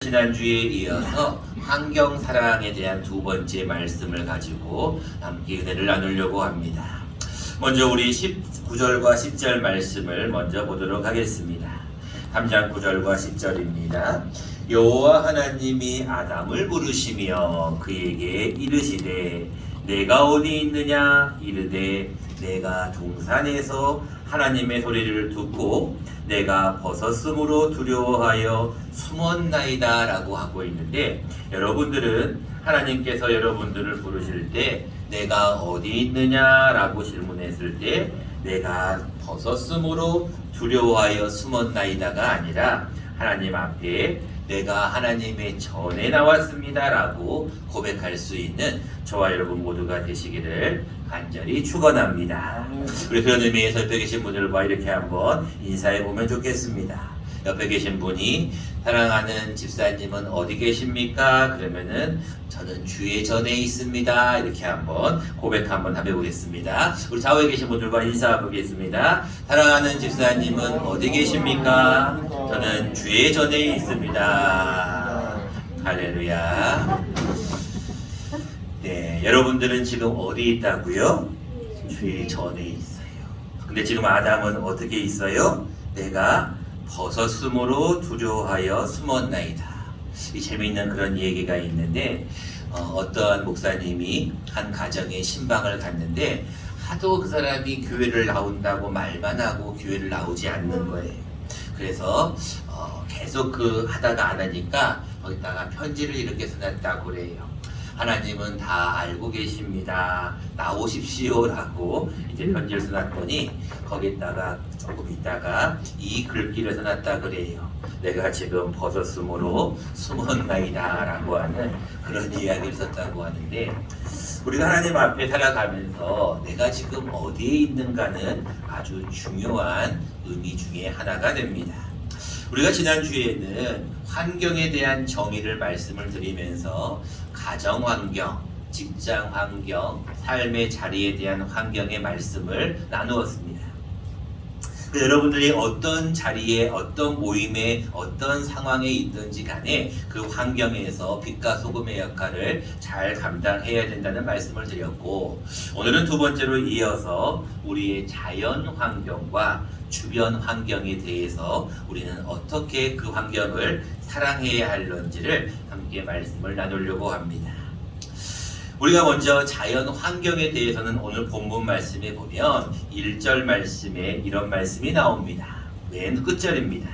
지난주에 이어서 환경 사랑에 대한 두 번째 말씀을 가지고 함께 은혜를 나누려고 합니다. 먼저 우리 9절과 10절 말씀을 먼저 보도록 하겠습니다. 3장 9절과 10절입니다. 여호와 하나님이 아담을 부르시며 그에게 이르시되 내가 어디 있느냐 이르되 내가 동산에서 하나님의 소리를 듣고 내가 벗었으므로 두려워하여 숨었나이다 라고 하고 있는데, 여러분들은 하나님께서 여러분들을 부르실 때 내가 어디 있느냐 라고 질문했을 때 내가 벗었으므로 두려워하여 숨었나이다가 아니라 하나님 앞에 내가 하나님의 전에 나왔습니다 라고 고백할 수 있는 저와 여러분 모두가 되시기를 간절히 축원합니다. 우리 그런 의미에서 옆에 계신 분들과 이렇게 한번 인사해 보면 좋겠습니다. 옆에 계신 분이 사랑하는 집사님은 어디 계십니까? 그러면은 저는 주의 전에 있습니다. 이렇게 한번 고백 한번 해보겠습니다. 우리 좌우에 계신 분들과 인사해 보겠습니다. 사랑하는 집사님은 어디 계십니까? 저는 주의 전에 있습니다. 할렐루야. 네, 여러분들은 지금 어디 있다고요? 주의 전에 있어요. 근데 지금 아담은 어떻게 있어요? 내가 벗었으므로 두려워하여 숨었나이다. 이 재미있는 그런 얘기가 있는데, 어떠한 목사님이 한 가정에 신방을 갔는데 하도 그 사람이 교회를 나온다고 말만 하고 교회를 나오지 않는 거예요. 그래서 계속 하다가 안 하니까 거기다가 편지를 이렇게 써놨다고 그래요. 하나님은 다 알고 계십니다. 나오십시오 라고 이제 편지를 써놨더니 거기다가 조금 있다가 이 글귀를 써놨다 그래요. 내가 지금 벗었으므로 숨었나이다 라고 하는 그런 이야기를 썼다고 하는데, 우리가 하나님 앞에 살아가면서 내가 지금 어디에 있는가는 아주 중요한 의미 중에 하나가 됩니다. 우리가 지난주에는 환경에 대한 정의를 말씀을 드리면서 가정 환경, 직장 환경, 삶의 자리에 대한 환경의 말씀을 나누었습니다. 여러분들이 어떤 자리에, 어떤 모임에, 어떤 상황에 있든지 간에 그 환경에서 빛과 소금의 역할을 잘 감당해야 된다는 말씀을 드렸고, 오늘은 두 번째로 이어서 우리의 자연 환경과 주변 환경에 대해서 우리는 어떻게 그 환경을 사랑해야 할런지를 함께 말씀을 나누려고 합니다. 우리가 먼저 자연 환경에 대해서는 오늘 본문 말씀에 보면 1절 말씀에 이런 말씀이 나옵니다. 맨 끝절입니다.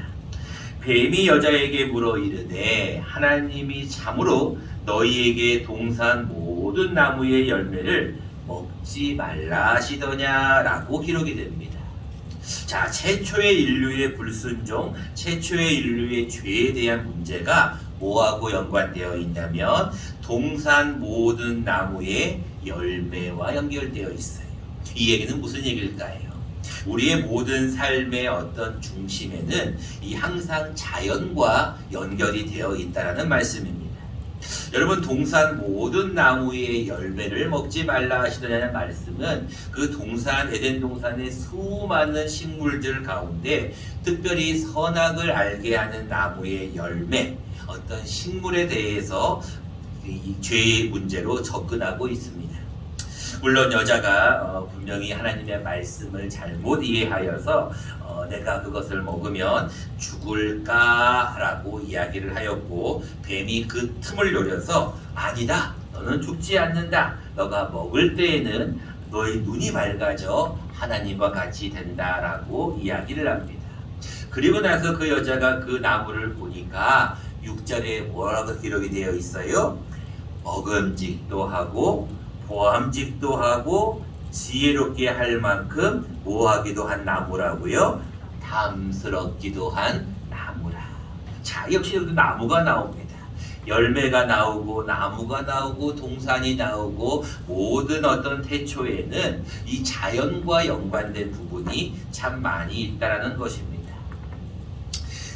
뱀이 여자에게 물어 이르되 하나님이 참으로 너희에게 동산 모든 나무의 열매를 먹지 말라 하시더냐 라고 기록이 됩니다. 자, 최초의 인류의 불순종, 최초의 인류의 죄에 대한 문제가 뭐하고 연관되어 있냐면 동산 모든 나무의 열매와 연결되어 있어요. 이 얘기는 무슨 얘기일까요? 우리의 모든 삶의 어떤 중심에는 이 항상 자연과 연결이 되어 있다는 말씀입니다. 여러분, 동산 모든 나무의 열매를 먹지 말라 하시더냐는 말씀은 그 동산, 에덴 동산의 수많은 식물들 가운데 특별히 선악을 알게 하는 나무의 열매, 어떤 식물에 대해서 이 죄의 문제로 접근하고 있습니다. 물론 여자가 분명히 하나님의 말씀을 잘못 이해하여서 내가 그것을 먹으면 죽을까 라고 이야기를 하였고, 뱀이 그 틈을 노려서 아니다, 너는 죽지 않는다, 너가 먹을 때에는 너의 눈이 맑아져 하나님과 같이 된다라고 이야기를 합니다. 그리고 나서 그 여자가 그 나무를 보니까 6절에 뭐라고 기록이 되어 있어요? 먹음직도 하고 보암직도 하고 지혜롭게 할 만큼 뭐하기도 한 나무라고요? 탐스럽기도 한 나무라. 자, 역시 여기도 나무가 나옵니다. 열매가 나오고 나무가 나오고 동산이 나오고 모든 어떤 태초에는 이 자연과 연관된 부분이 참 많이 있다라는 것입니다.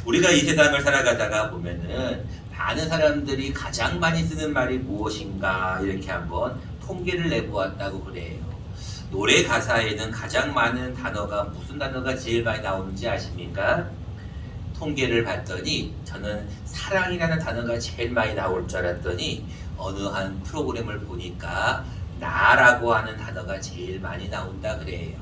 우리가 이 세상을 살아가다가 보면은 많은 사람들이 가장 많이 쓰는 말이 무엇인가 이렇게 한번 통계를 내보았다고 그래요. 노래 가사에는 가장 많은 단어가 무슨 단어가 제일 많이 나오는지 아십니까? 통계를 봤더니 저는 사랑이라는 단어가 제일 많이 나올 줄 알았더니 어느 한 프로그램을 보니까 나라고 하는 단어가 제일 많이 나온다 그래요.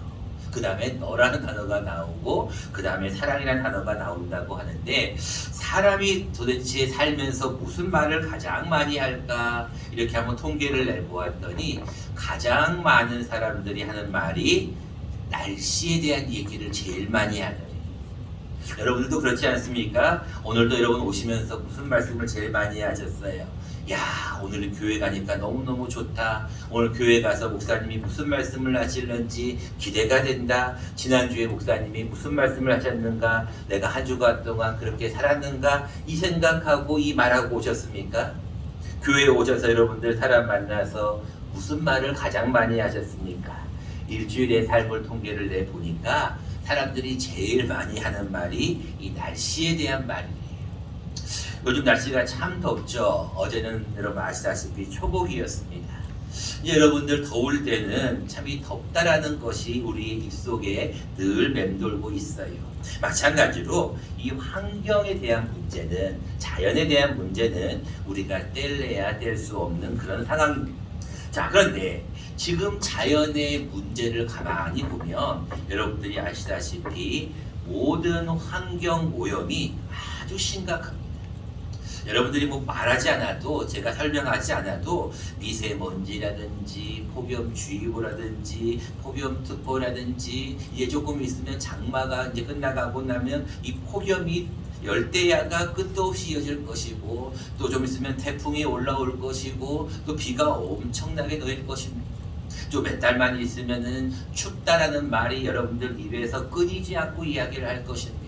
그 다음에 너라는 단어가 나오고 그 다음에 사랑이라는 단어가 나온다고 하는데, 사람이 도대체 살면서 무슨 말을 가장 많이 할까 이렇게 한번 통계를 내보았더니 가장 많은 사람들이 하는 말이 날씨에 대한 얘기를 제일 많이 하더래요. 여러분들도 그렇지 않습니까? 오늘도 여러분 오시면서 무슨 말씀을 제일 많이 하셨어요? 야, 오늘 교회 가니까 너무너무 좋다. 오늘 교회 가서 목사님이 무슨 말씀을 하실는지 기대가 된다. 지난주에 목사님이 무슨 말씀을 하셨는가? 내가 한 주간 동안 그렇게 살았는가? 이 생각하고 이 말하고 오셨습니까? 교회에 오셔서 여러분들 사람 만나서 무슨 말을 가장 많이 하셨습니까? 일주일의 삶을 통계를 내보니까 사람들이 제일 많이 하는 말이 이 날씨에 대한 말이에요. 요즘 날씨가 참 덥죠. 어제는 여러분 아시다시피 초복이었습니다. 여러분들 더울 때는 참 이 덥다라는 것이 우리 입속에 늘 맴돌고 있어요. 마찬가지로 이 환경에 대한 문제는, 자연에 대한 문제는 우리가 뗄래야 뗄 수 없는 그런 상황입니다. 자, 그런데 지금 자연의 문제를 가만히 보면 여러분들이 아시다시피 모든 환경 오염이 아주 심각합니다. 여러분들이 뭐 말하지 않아도, 제가 설명하지 않아도 미세먼지라든지 폭염주의보라든지 폭염특보라든지, 이제 조금 있으면 장마가 이제 끝나가고 나면 이 폭염이 열대야가 끝도 없이 이어질 것이고, 또 좀 있으면 태풍이 올라올 것이고, 또 비가 엄청나게 놓일 것입니다. 좀 몇 달만 있으면은 춥다라는 말이 여러분들 입에서 끊이지 않고 이야기를 할 것입니다.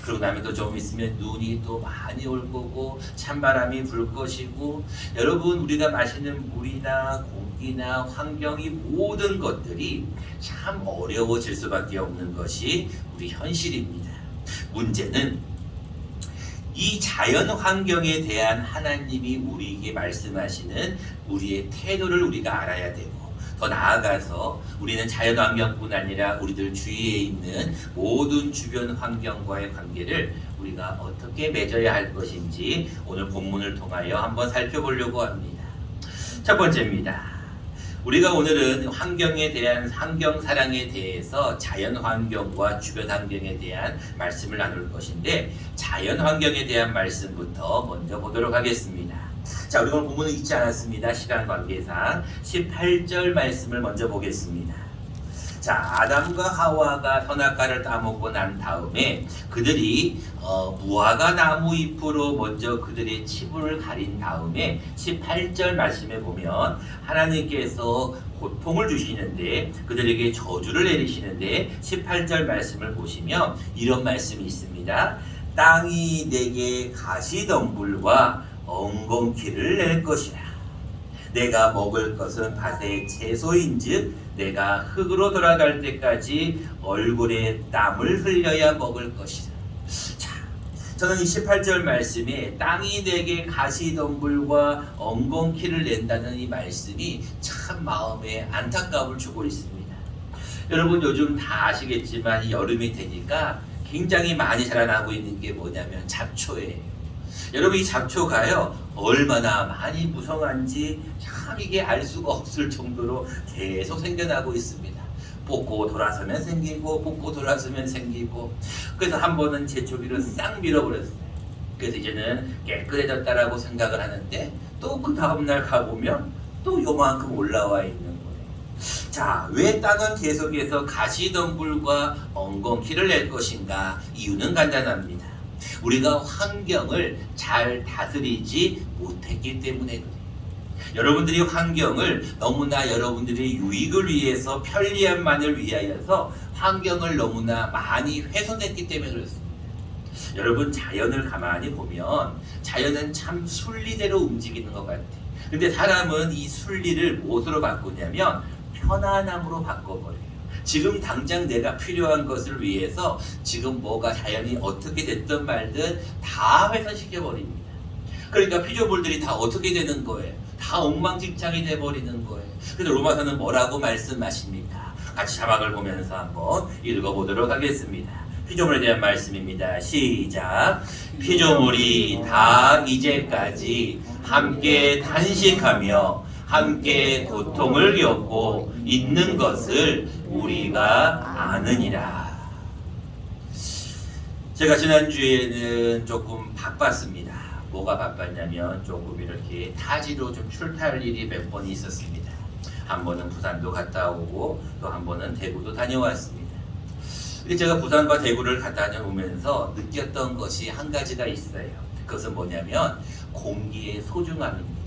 그러고 나면 또 좀 있으면 눈이 또 많이 올 거고 찬바람이 불 것이고, 여러분 우리가 마시는 물이나 공기나 환경이 모든 것들이 참 어려워질 수밖에 없는 것이 우리 현실입니다. 문제는 이 자연 환경에 대한 하나님이 우리에게 말씀하시는 우리의 태도를 우리가 알아야 되고, 더 나아가서 우리는 자연 환경뿐 아니라 우리들 주위에 있는 모든 주변 환경과의 관계를 우리가 어떻게 맺어야 할 것인지 오늘 본문을 통하여 한번 살펴보려고 합니다. 첫 번째입니다. 우리가 오늘은 환경에 대한, 환경 사랑에 대해서 자연 환경과 주변 환경에 대한 말씀을 나눌 것인데, 자연 환경에 대한 말씀부터 먼저 보도록 하겠습니다. 자, 우리 오늘 본문은 읽지 않았습니다. 시간 관계상 18절 말씀을 먼저 보겠습니다. 자, 아담과 하와가 선악과를 따먹고 난 다음에 그들이 무화과 나무 잎으로 먼저 그들의 치부를 가린 다음에 18절 말씀에 보면 하나님께서 고통을 주시는데, 그들에게 저주를 내리시는데 18절 말씀을 보시면 이런 말씀이 있습니다. 땅이 내게 가시덤불과 엉겅퀴를 낼 것이라. 내가 먹을 것은 밭의 채소인즉 내가 흙으로 돌아갈 때까지 얼굴에 땀을 흘려야 먹을 것이라. 자, 저는 이 18절 말씀에 땅이 내게 가시덤불과 엉겅퀴를 낸다는 이 말씀이 참 마음에 안타까움을 주고 있습니다. 여러분 요즘 다 아시겠지만 이 여름이 되니까 굉장히 많이 자라나고 있는 게 뭐냐면 잡초예요. 여러분 이 잡초가요 얼마나 많이 무성한지 참 이게 알 수가 없을 정도로 계속 생겨나고 있습니다. 뽑고 돌아서면 생기고 뽑고 돌아서면 생기고, 그래서 한 번은 제초기를 싹 밀어버렸어요. 그래서 이제는 깨끗해졌다라고 생각을 하는데 또 그 다음날 가보면 또 요만큼 올라와 있는 거예요. 자, 왜 땅은 계속해서 가시덤불과 엉겅퀴를 낼 것인가? 이유는 간단합니다. 우리가 환경을 잘 다스리지 못했기 때문에 그래요. 여러분들이 환경을 너무나 여러분들의 유익을 위해서, 편리함만을 위하여서 환경을 너무나 많이 훼손했기 때문에 그렇습니다. 여러분 자연을 가만히 보면 자연은 참 순리대로 움직이는 것 같아요. 근데 사람은 이 순리를 무엇으로 바꾸냐면 편안함으로 바꿔버려요. 지금 당장 내가 필요한 것을 위해서 지금 뭐가 자연이 어떻게 됐든 말든 다 훼손시켜버립니다. 그러니까 피조물들이 다 어떻게 되는 거예요? 다 엉망진창이 돼버리는 거예요. 그래서 로마서는 뭐라고 말씀하십니까? 같이 자막을 보면서 한번 읽어보도록 하겠습니다. 피조물에 대한 말씀입니다. 시작. 피조물이 다 이제까지 함께 단식하며 함께 고통을 겪고 있는 것을 우리가 아느니라. 제가 지난주에는 조금 바빴습니다. 뭐가 바빴냐면 조금 이렇게 타지로 좀 출타할 일이 몇 번 있었습니다. 한 번은 부산도 갔다 오고 또 한 번은 대구도 다녀왔습니다. 근데 제가 부산과 대구를 갔다 다녀오면서 느꼈던 것이 한 가지가 있어요. 그것은 뭐냐면 공기의 소중함입니다.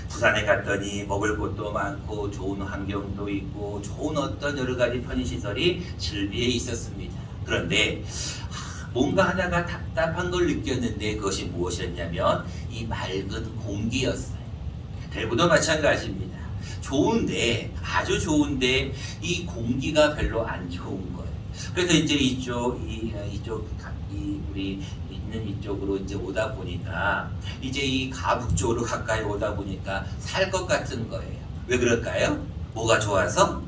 부산에 갔더니 먹을 곳도 많고 좋은 환경도 있고 좋은 어떤 여러 가지 편의시설이 즐비해 있었습니다. 그런데 뭔가 하나가 답답한 걸 느꼈는데 그것이 무엇이었냐면 이 맑은 공기였어요. 대구도 마찬가지입니다. 좋은데 아주 좋은데 이 공기가 별로 안 좋은 거예요. 그래서 이제 우리 있는 이쪽으로 이제 오다 보니까 이제 이 가북 쪽으로 가까이 오다 보니까 살 것 같은 거예요. 왜 그럴까요? 뭐가 좋아서?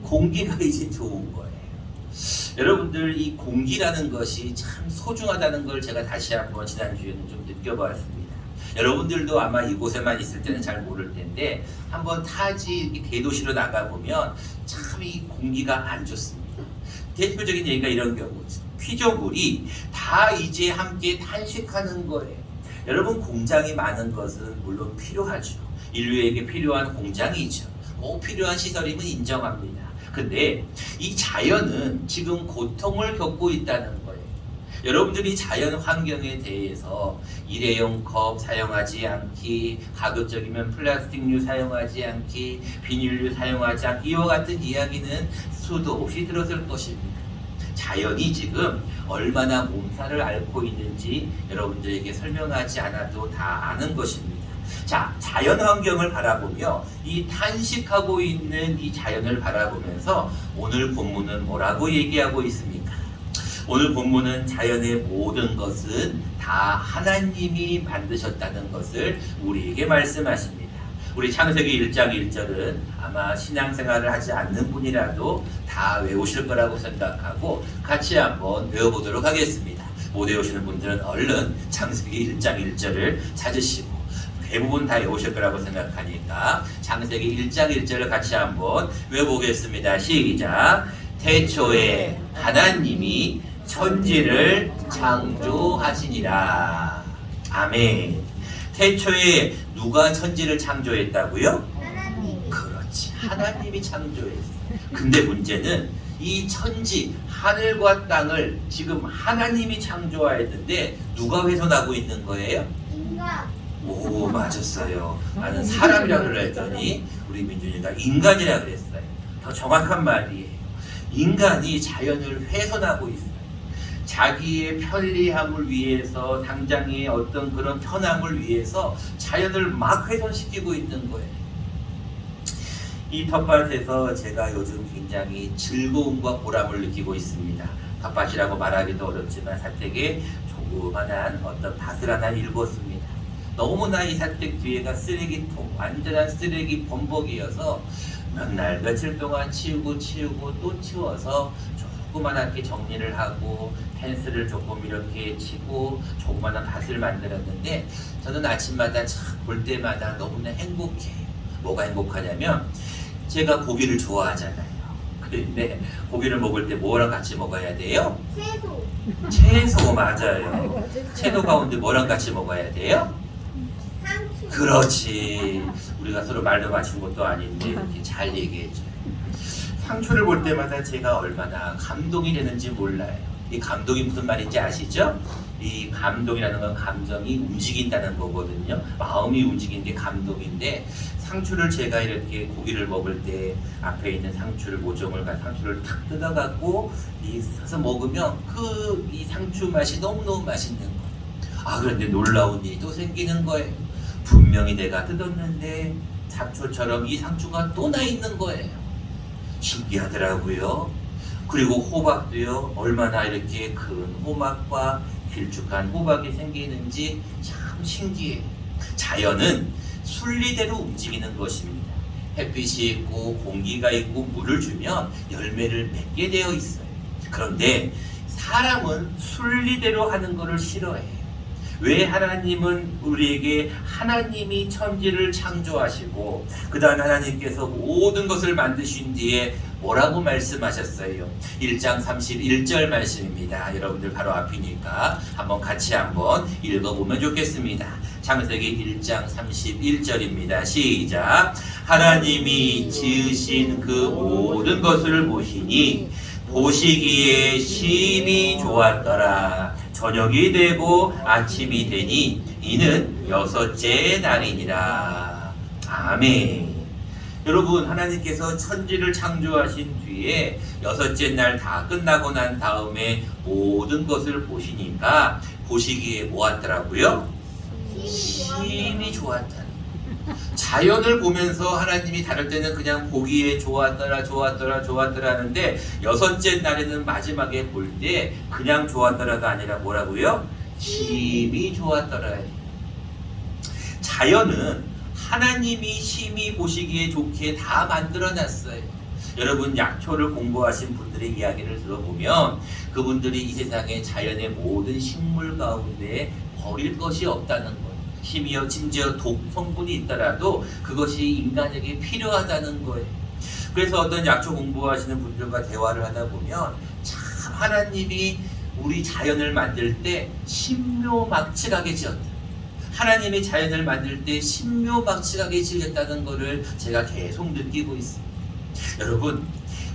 공기가 이제 좋은 거예요. 여러분들 이 공기라는 것이 참 소중하다는 걸 제가 다시 한번 지난주에는 좀 느껴보았습니다. 여러분들도 아마 이곳에만 있을 때는 잘 모를 텐데 한번 타지 대도시로 나가보면 참 이 공기가 안 좋습니다. 대표적인 얘기가 이런 경우죠. 피조물이 다 이제 함께 탄식하는 거예요. 여러분 공장이 많은 것은 물론 필요하죠. 인류에게 필요한 공장이죠. 꼭 필요한 시설임은 인정합니다. 근데 이 자연은 지금 고통을 겪고 있다는 거예요. 여러분들이 자연 환경에 대해서 일회용 컵 사용하지 않기, 가급적이면 플라스틱류 사용하지 않기, 비닐류 사용하지 않기, 이와 같은 이야기는 수도 없이 들었을 것입니다. 자연이 지금 얼마나 몸살을 앓고 있는지 여러분들에게 설명하지 않아도 다 아는 것입니다. 자, 자연 환경을 바라보며 이 탄식하고 있는 이 자연을 바라보면서 오늘 본문은 뭐라고 얘기하고 있습니까? 오늘 본문은 자연의 모든 것은 다 하나님이 만드셨다는 것을 우리에게 말씀하십니다. 우리 창세기 1장 1절은 아마 신앙생활을 하지 않는 분이라도 다 외우실 거라고 생각하고 같이 한번 외워보도록 하겠습니다. 못 외우시는 분들은 얼른 창세기 1장 1절을 찾으시고 대부분 다 외우실 거라고 생각하니까 창세기 1장 1절을 같이 한번 외워보겠습니다. 시작. 태초에 하나님이 천지를 창조하시니라. 아멘. 태초에 누가 천지를 창조했다고요? 하나님. 그렇지. 하나님이 창조했어요. 근데 문제는 이 천지, 하늘과 땅을 지금 하나님이 창조하였는데 누가 훼손하고 있는 거예요? 인간. 오, 맞았어요. 나는 사람이라 그랬더니 우리 민준이가 인간이라 그랬어요. 더 정확한 말이에요. 인간이 자연을 훼손하고 있어요. 자기의 편리함을 위해서, 당장의 어떤 그런 편함을 위해서 자연을 막 훼손시키고 있는 거예요. 이 텃밭에서 제가 요즘 굉장히 즐거움과 보람을 느끼고 있습니다. 텃밭이라고 말하기도 어렵지만 사택에 조그만한 어떤 밭을 하나 일궜습니다. 너무나 이 사택 뒤에가 쓰레기통, 완전한 쓰레기 범벅이어서 몇 날 며칠 동안 치우고 또 치워서 조그만하게 정리를 하고 펜스를 조금 이렇게 치고 조그만한 밭을 만들었는데 저는 아침마다 참 볼 때마다 너무나 행복해요. 뭐가 행복하냐면 제가 고기를 좋아하잖아요. 그런데 고기를 먹을 때 뭐랑 같이 먹어야 돼요? 채소. 채소. 맞아요. 채소 가운데 뭐랑 같이 먹어야 돼요? 상추. 그렇지. 우리가 서로 말도 맞춘 것도 아닌데 이렇게 잘 얘기해줘요. 상추를 볼 때마다 제가 얼마나 감동이 되는지 몰라요. 이 감동이 무슨 말인지 아시죠? 이 감동이라는 건 감정이 움직인다는 거거든요. 마음이 움직이는 게 감동인데 상추를 제가 이렇게 고기를 먹을 때 앞에 있는 상추를 모종을 상추를 탁 뜯어갖고 서서 먹으면 이 상추 맛이 너무너무 맛있는 거예요. 아, 그런데 놀라운 일이 또 생기는 거예요. 분명히 내가 뜯었는데 잡초처럼 이 상추가 또 나 있는 거예요. 신기하더라고요. 그리고 호박도요, 얼마나 이렇게 큰 호박과 길쭉한 호박이 생기는지 참 신기해요. 자연은 순리대로 움직이는 것입니다. 햇빛이 있고 공기가 있고 물을 주면 열매를 맺게 되어 있어요. 그런데 사람은 순리대로 하는 것을 싫어해요. 왜? 하나님은 우리에게 하나님이 천지를 창조하시고 그 다음에 하나님께서 모든 것을 만드신 뒤에 뭐라고 말씀하셨어요? 1장 31절 말씀입니다. 여러분들 바로 앞이니까 같이 한번 읽어보면 좋겠습니다. 창세기 1장 31절입니다. 시작. 하나님이 지으신 그 모든 것을 보시니 보시기에 심히 좋았더라. 저녁이 되고 아침이 되니 이는 여섯째 날이니라. 아멘. 여러분, 하나님께서 천지를 창조하신 뒤에 여섯째 날 다 끝나고 난 다음에 모든 것을 보시니까 보시기에 뭐 하더라고요? 심히 좋았다. 자연을 보면서 하나님이 다룰 때는 그냥 보기에 좋았더라 하는데 여섯째 날에는 마지막에 볼 때 그냥 좋았더라가 아니라 뭐라고요? 심히 좋았더라. 자연은 하나님이 심히 보시기에 좋게 다 만들어놨어요. 여러분, 약초를 공부하신 분들의 이야기를 들어보면 그분들이 이 세상의 자연의 모든 식물 가운데 버릴 것이 없다는 거예요. 심지어 독 성분이 있더라도 그것이 인간에게 필요하다는 거예요. 그래서 어떤 약초 공부하시는 분들과 대화를 하다 보면 참 하나님이 우리 자연을 만들 때 신묘막측하게 지었다. 하나님이 자연을 만들 때 신묘막측하게 지었다는 것을 제가 계속 느끼고 있습니다. 여러분,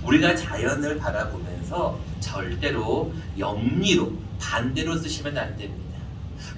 우리가 자연을 바라보면서 절대로 영리로 반대로 쓰시면 안 됩니다.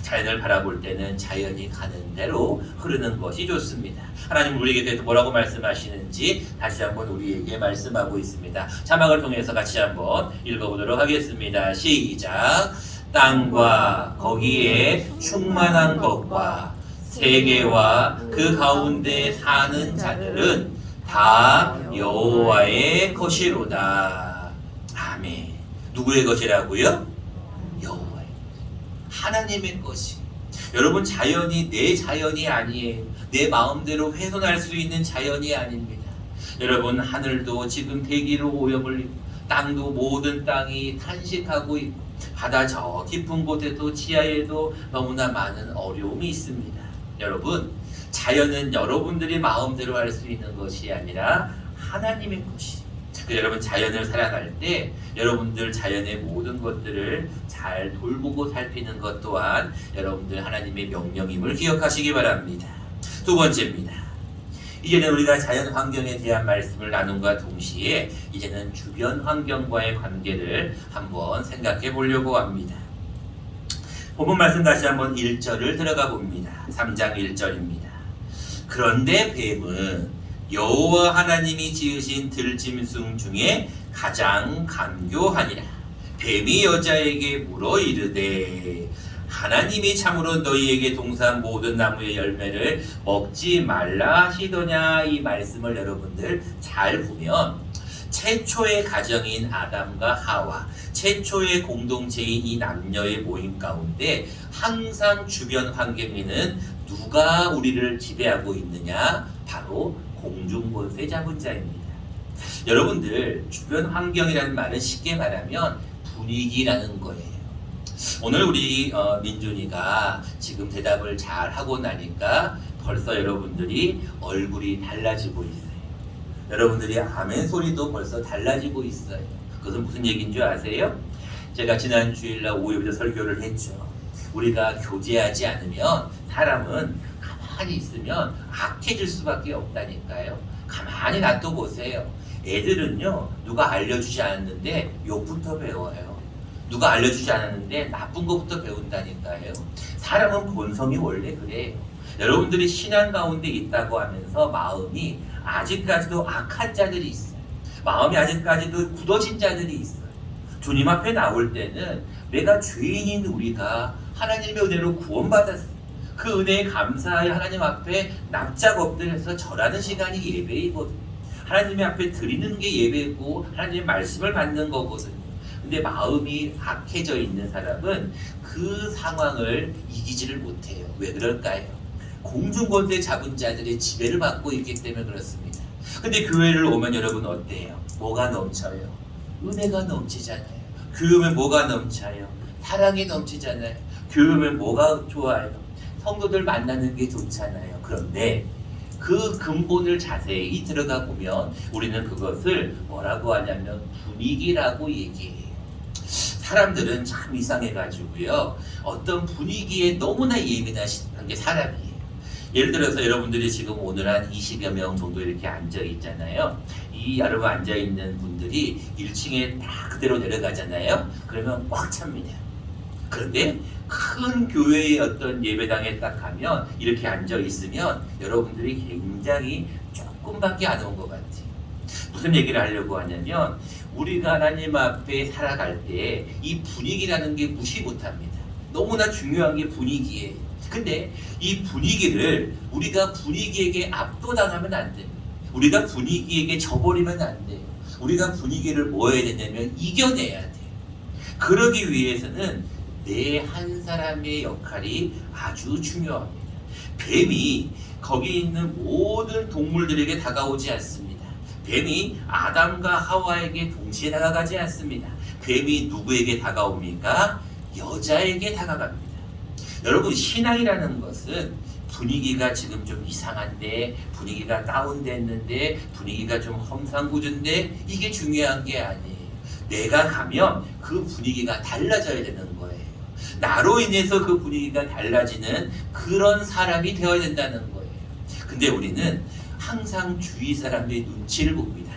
자연을 바라볼 때는 자연이 가는 대로 흐르는 것이 좋습니다. 하나님 우리에게 대해서 뭐라고 말씀하시는지 다시 한번 우리에게 말씀하고 있습니다. 자막을 통해서 같이 한번 읽어보도록 하겠습니다. 시작. 땅과 거기에 충만한 것과 세계와 그 가운데 사는 자들은 다 여호와의 것이로다. 아멘. 누구의 것이라고요? 여호와의 것. 하나님의 것이. 여러분, 자연이 내 자연이 아니에요. 내 마음대로 훼손할 수 있는 자연이 아닙니다. 여러분, 하늘도 지금 대기로 오염을, 땅도 모든 땅이 탄식하고 있고, 바다 저 깊은 곳에도 지하에도 너무나 많은 어려움이 있습니다. 여러분, 자연은 여러분들이 마음대로 할 수 있는 것이 아니라 하나님의 것이. 여러분, 자연을 살아갈 때 여러분들 자연의 모든 것들을 잘 돌보고 살피는 것 또한 여러분들 하나님의 명령임을 기억하시기 바랍니다. 두 번째입니다. 이제는 우리가 자연 환경에 대한 말씀을 나눈과 동시에 이제는 주변 환경과의 관계를 한번 생각해 보려고 합니다. 본문 말씀 다시 한번 1절을 들어가 봅니다. 3장 1절입니다. 그런데 뱀은 여호와 하나님이 지으신 들짐승 중에 가장 간교하니라. 뱀이 여자에게 물어 이르되 하나님이 참으로 너희에게 동산 모든 나무의 열매를 먹지 말라 하시더냐. 이 말씀을 여러분들 잘 보면 최초의 가정인 아담과 하와, 최초의 공동체인 이 남녀의 모임 가운데 항상 주변 환경에는 누가 우리를 지배하고 있느냐? 바로 공중권세 잡은 자입니다. 여러분들, 주변 환경이라는 말은 쉽게 말하면 분위기라는 거예요. 오늘 우리 민준이가 지금 대답을 잘 하고 나니까 벌써 여러분들이 얼굴이 달라지고 있어요. 여러분들이 아멘 소리도 벌써 달라지고 있어요. 그것은 무슨 얘기인 줄 아세요? 제가 지난 주일날 오후에부터 설교를 했죠. 우리가 교제하지 않으면 사람은 가만히 있으면 악해질 수밖에 없다니까요. 가만히 놔둬 보세요. 애들은요, 누가 알려주지 않았는데 욕부터 배워요. 누가 알려주지 않았는데 나쁜 것부터 배운다니까요. 사람은 본성이 원래 그래요. 여러분들이 신앙 가운데 있다고 하면서 마음이 아직까지도 악한 자들이 있어요. 마음이 아직까지도 굳어진 자들이 있어요. 주님 앞에 나올 때는 내가 죄인인 우리가 하나님의 은혜로 구원받았어요. 그 은혜에 감사하여 하나님 앞에 납작 엎드려서 절하는 시간이 예배이거든요. 하나님의 앞에 드리는 게 예배고 하나님의 말씀을 받는 거거든요. 근데 마음이 악해져 있는 사람은 그 상황을 이기지를 못해요. 왜 그럴까요? 공중권세 잡은 자들의 지배를 받고 있기 때문에 그렇습니다. 근데 교회를 오면 여러분 어때요? 뭐가 넘쳐요? 은혜가 넘치잖아요. 교회 오면 뭐가 넘쳐요? 사랑이 넘치잖아요. 교회 오면 뭐가 좋아요? 성도들 만나는 게 좋잖아요. 그런데 그 근본을 자세히 들어가 보면 우리는 그것을 뭐라고 하냐면 분위기라고 얘기해요. 사람들은 참 이상해가지고요. 어떤 분위기에 너무나 예민한 게 사람이에요. 예를 들어서 여러분들이 지금 오늘 한 20여 명 정도 이렇게 앉아 있잖아요. 이 여러분 앉아 있는 분들이 1층에 다 그대로 내려가잖아요. 그러면 꽉 찹니다. 그런데 큰 교회의 어떤 예배당에 딱 가면 이렇게 앉아 있으면 여러분들이 굉장히 조금밖에 안 온 것 같아요. 무슨 얘기를 하려고 하냐면 우리가 하나님 앞에 살아갈 때 이 분위기라는 게 무시 못합니다. 너무나 중요한 게 분위기예요. 근데 이 분위기를 우리가 분위기에게 압도당하면 안 됩니다. 우리가 분위기에게 져버리면 안 돼요. 우리가 분위기를 뭐 해야 되냐면 이겨내야 돼요. 그러기 위해서는 내 한 사람의 역할이 아주 중요합니다. 뱀이 거기 있는 모든 동물들에게 다가오지 않습니다. 뱀이 아담과 하와에게 동시에 다가가지 않습니다. 뱀이 누구에게 다가옵니까? 여자에게 다가갑니다. 여러분, 신앙이라는 것은 분위기가 지금 좀 이상한데, 분위기가 다운됐는데, 분위기가 좀 험상궂은데 이게 중요한 게 아니에요. 내가 가면 그 분위기가 달라져야 되는 거예요. 나로 인해서 그 분위기가 달라지는 그런 사람이 되어야 된다는 거예요. 근데 우리는 항상 주위 사람들의 눈치를 봅니다.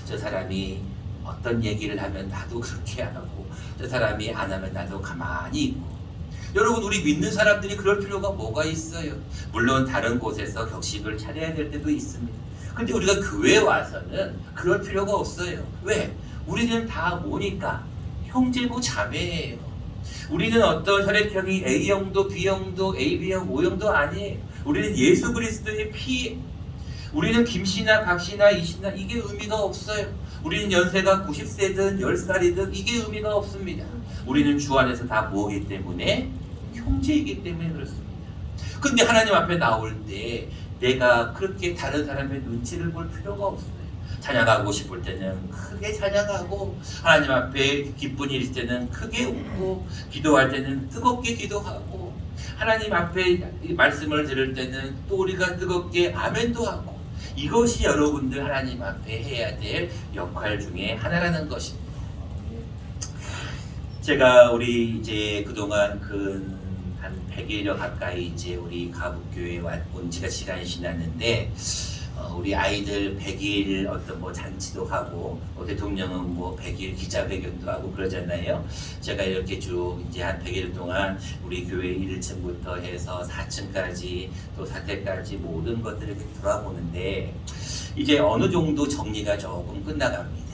저 사람이 어떤 얘기를 하면 나도 그렇게 하고, 저 사람이 안 하면 나도 가만히 있고. 여러분, 우리 믿는 사람들이 그럴 필요가 뭐가 있어요? 물론 다른 곳에서 격식을 차려야 될 때도 있습니다. 근데 우리가 교회에 와서는 그럴 필요가 없어요. 왜? 우리는 다 뭐니까? 형제고 자매예요. 우리는 어떤 혈액형이 A형도 B형도 AB형 O형도 아니에요. 우리는 예수 그리스도의 피, 우리는 김씨나 박씨나 이씨나 이게 의미가 없어요. 우리는 연세가 90세든 10살이든 이게 의미가 없습니다. 우리는 주 안에서 다 뭐이기 때문에? 형제이기 때문에 그렇습니다. 근데 하나님 앞에 나올 때 내가 그렇게 다른 사람의 눈치를 볼 필요가 없어요. 찬양하고 싶을 때는 크게 찬양하고, 하나님 앞에 기쁜 일일 때는 크게 웃고, 기도할 때는 뜨겁게 기도하고, 하나님 앞에 말씀을 들을 때는 또 우리가 뜨겁게 아멘도 하고, 이것이 여러분들 하나님 앞에 해야 될 역할 중에 하나라는 것입니다. 제가 우리 이제 그동안 한 100일여 가까이 이제 우리 가북교회에 온 지가 시간이 지났는데, 우리 아이들 100일 어떤 뭐 잔치도 하고, 대통령은 뭐 100일 기자회견도 하고 그러잖아요. 제가 이렇게 쭉 이제 한 100일 동안 우리 교회 1층부터 해서 4층까지 또 4대까지 모든 것들을 이렇게 돌아보는데, 이제 어느 정도 정리가 조금 끝나갑니다.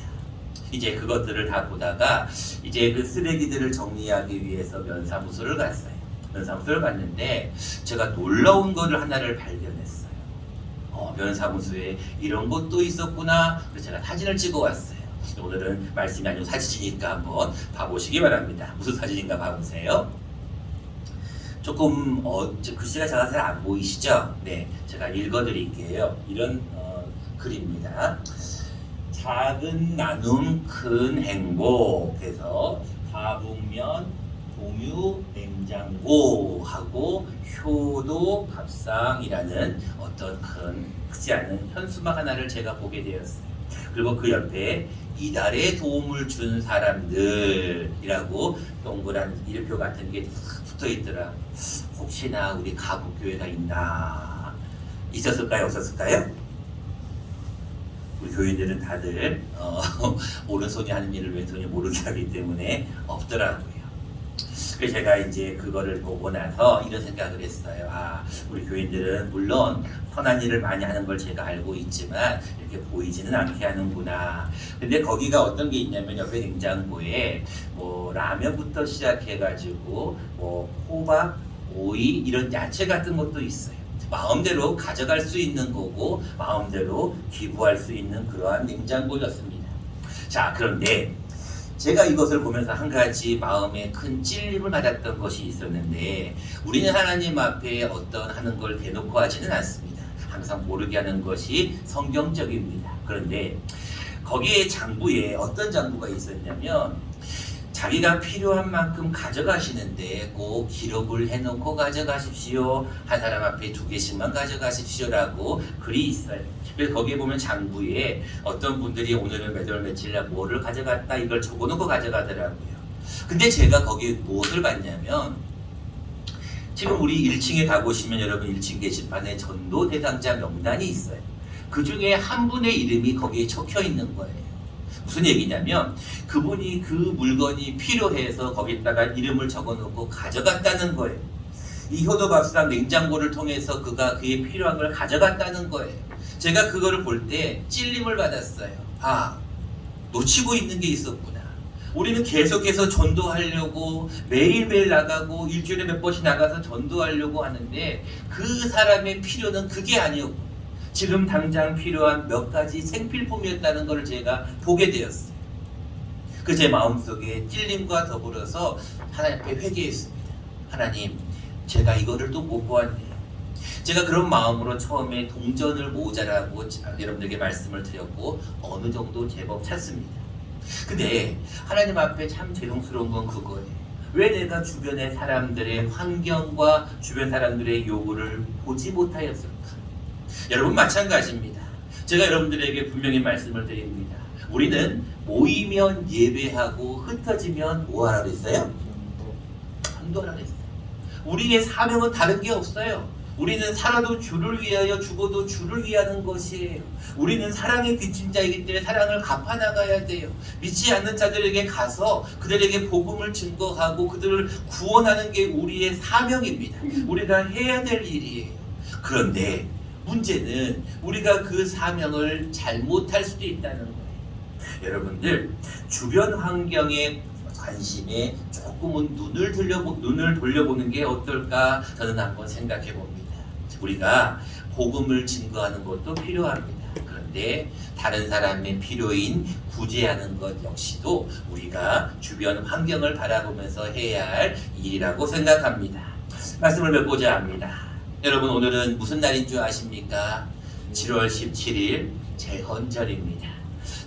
이제 그것들을 다 보다가 이제 그 쓰레기들을 정리하기 위해서 면사무소를 갔어요. 면사무소를 갔는데 제가 놀라운 거를 하나를 발견했어요. 면사무소에 이런 것도 있었구나. 그래서 제가 사진을 찍어 왔어요. 오늘은 말씀이 아니고 사진이니까 한번 봐보시기 바랍니다. 무슨 사진인가 봐보세요. 조금 글씨가 잘 안 보이시죠? 네, 제가 읽어드릴게요. 이런 글입니다. 작은 나눔 큰 행복해서 가북면 공유 냉장고하고 효도 밥상이라는 어떤 크지 않은 현수막 하나를 제가 보게 되었어요. 그리고 그 옆에 이달에 도움을 준 사람들이라고 동그란 이름표 같은 게 붙어 있더라. 혹시나 우리 가북교회가 있나? 있었을까요? 없었을까요? 우리 교인들은 다들 오른손이 하는 일을 왼손이 모르게 하기 때문에 없더라고요. 그래서 제가 이제 그거를 보고 나서 이런 생각을 했어요. 우리 교인들은 물론 선한 일을 많이 하는 걸 제가 알고 있지만 이렇게 보이지는 않게 하는구나. 근데 거기가 어떤 게 있냐면 옆에 냉장고에 뭐 라면부터 시작해가지고 뭐 호박, 오이 이런 야채 같은 것도 있어요. 마음대로 가져갈 수 있는 거고 마음대로 기부할 수 있는 그러한 냉장고였습니다. 자, 그런데 제가 이것을 보면서 한 가지 마음에 큰 찔림을 받았던 것이 있었는데, 우리는 하나님 앞에 어떤 하는 걸 대놓고 하지는 않습니다. 항상 모르게 하는 것이 성경적입니다. 그런데 거기에 장부에 어떤 장부가 있었냐면, 자기가 필요한 만큼 가져가시는데 꼭 기록을 해놓고 가져가십시오. 한 사람 앞에 2개씩만 가져가십시오라고 글이 있어요. 그래서 거기에 보면 장부에 어떤 분들이 오늘은 몇 월 며칠 날 뭐를 가져갔다 이걸 적어놓고 가져가더라고요. 근데 제가 거기에 무엇을 봤냐면 지금 우리 1층에 가보시면 여러분 1층 게시판에 전도 대상자 명단이 있어요. 그 중에 한 분의 이름이 거기에 적혀 있는 거예요. 무슨 얘기냐면 그분이 그 물건이 필요해서 거기다가 이름을 적어놓고 가져갔다는 거예요. 이 효도밥상 냉장고를 통해서 그가 그의 필요한 걸 가져갔다는 거예요. 제가 그거를 볼 때 찔림을 받았어요. 아, 놓치고 있는 게 있었구나. 우리는 계속해서 전도하려고 매일매일 나가고 일주일에 몇 번씩 나가서 전도하려고 하는데 그 사람의 필요는 그게 아니었고 지금 당장 필요한 몇 가지 생필품이었다는 것을 제가 보게 되었어요. 그 제 마음속에 찔림과 더불어서 하나님 앞에 회개했습니다. 하나님, 제가 이거를 또 못 보았네요. 제가 그런 마음으로 처음에 동전을 모자라고 여러분들에게 말씀을 드렸고 어느 정도 제법 찾습니다. 근데 하나님 앞에 참 죄송스러운 건 그거예요. 왜 내가 주변의 사람들의 환경과 주변 사람들의 요구를 보지 못하였을까? 여러분 마찬가지입니다. 제가 여러분들에게 분명히 말씀을 드립니다. 우리는 모이면 예배하고 흩어지면 뭐하라 그랬어요? 전도하라 그랬어요. 우리의 사명은 다른 게 없어요. 우리는 살아도 주를 위하여 죽어도 주를 위하는 것이에요. 우리는 사랑의 빚진 자이기 때문에 사랑을 갚아나가야 돼요. 믿지 않는 자들에게 가서 그들에게 복음을 증거하고 그들을 구원하는 게 우리의 사명입니다. 우리가 해야 될 일이에요. 그런데 문제는 우리가 그 사명을 잘못할 수도 있다는 거예요. 여러분들 주변 환경에 관심에 조금은 눈을 돌려보는 게 어떨까 저는 한번 생각해 봅니다. 우리가 복음을 증거하는 것도 필요합니다. 그런데 다른 사람의 필요인 구제하는 것 역시도 우리가 주변 환경을 바라보면서 해야 할 일이라고 생각합니다. 말씀을 맺고자 합니다. 여러분 오늘은 무슨 날인 줄 아십니까? 7월 17일 제헌절입니다.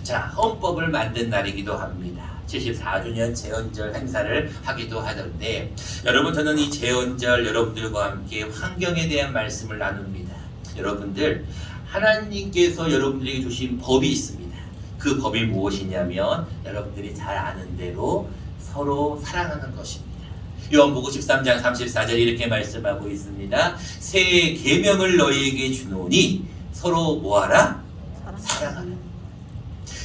자, 헌법을 만든 날이기도 합니다. 74주년 제헌절 행사를 하기도 하던데 여러분 저는 이 제헌절 여러분들과 함께 환경에 대한 말씀을 나눕니다. 여러분들 하나님께서 여러분들에게 주신 법이 있습니다. 그 법이 무엇이냐면 여러분들이 잘 아는 대로 서로 사랑하는 것입니다. 요한복음 13장 34절 이렇게 말씀하고 있습니다. 새 계명을 너희에게 주노니 서로 뭐하라? 사랑하라.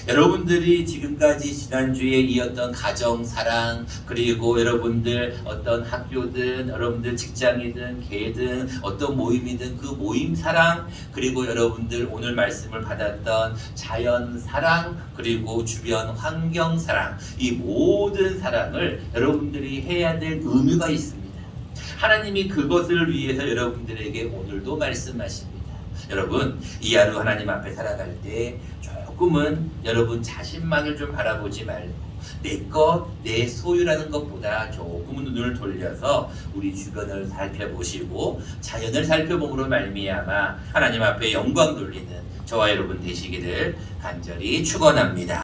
여러분들이 지금까지 지난주에 이었던 가정사랑 그리고 여러분들 어떤 학교든 여러분들 직장이든 개든 어떤 모임이든 그 모임사랑 그리고 여러분들 오늘 말씀을 받았던 자연사랑 그리고 주변 환경사랑 이 모든 사랑을 여러분들이 해야 될 의무가 있습니다. 하나님이 그것을 위해서 여러분들에게 오늘도 말씀하십니다. 여러분 이 하루 하나님 앞에 살아갈 때 조금은 여러분 자신만을 좀 바라보지 말고 내 소유라는 것보다 조금은 눈을 돌려서 우리 주변을 살펴보시고 자연을 살펴봄으로 말미암아 하나님 앞에 영광 돌리는 저와 여러분 되시기를 간절히 축원합니다.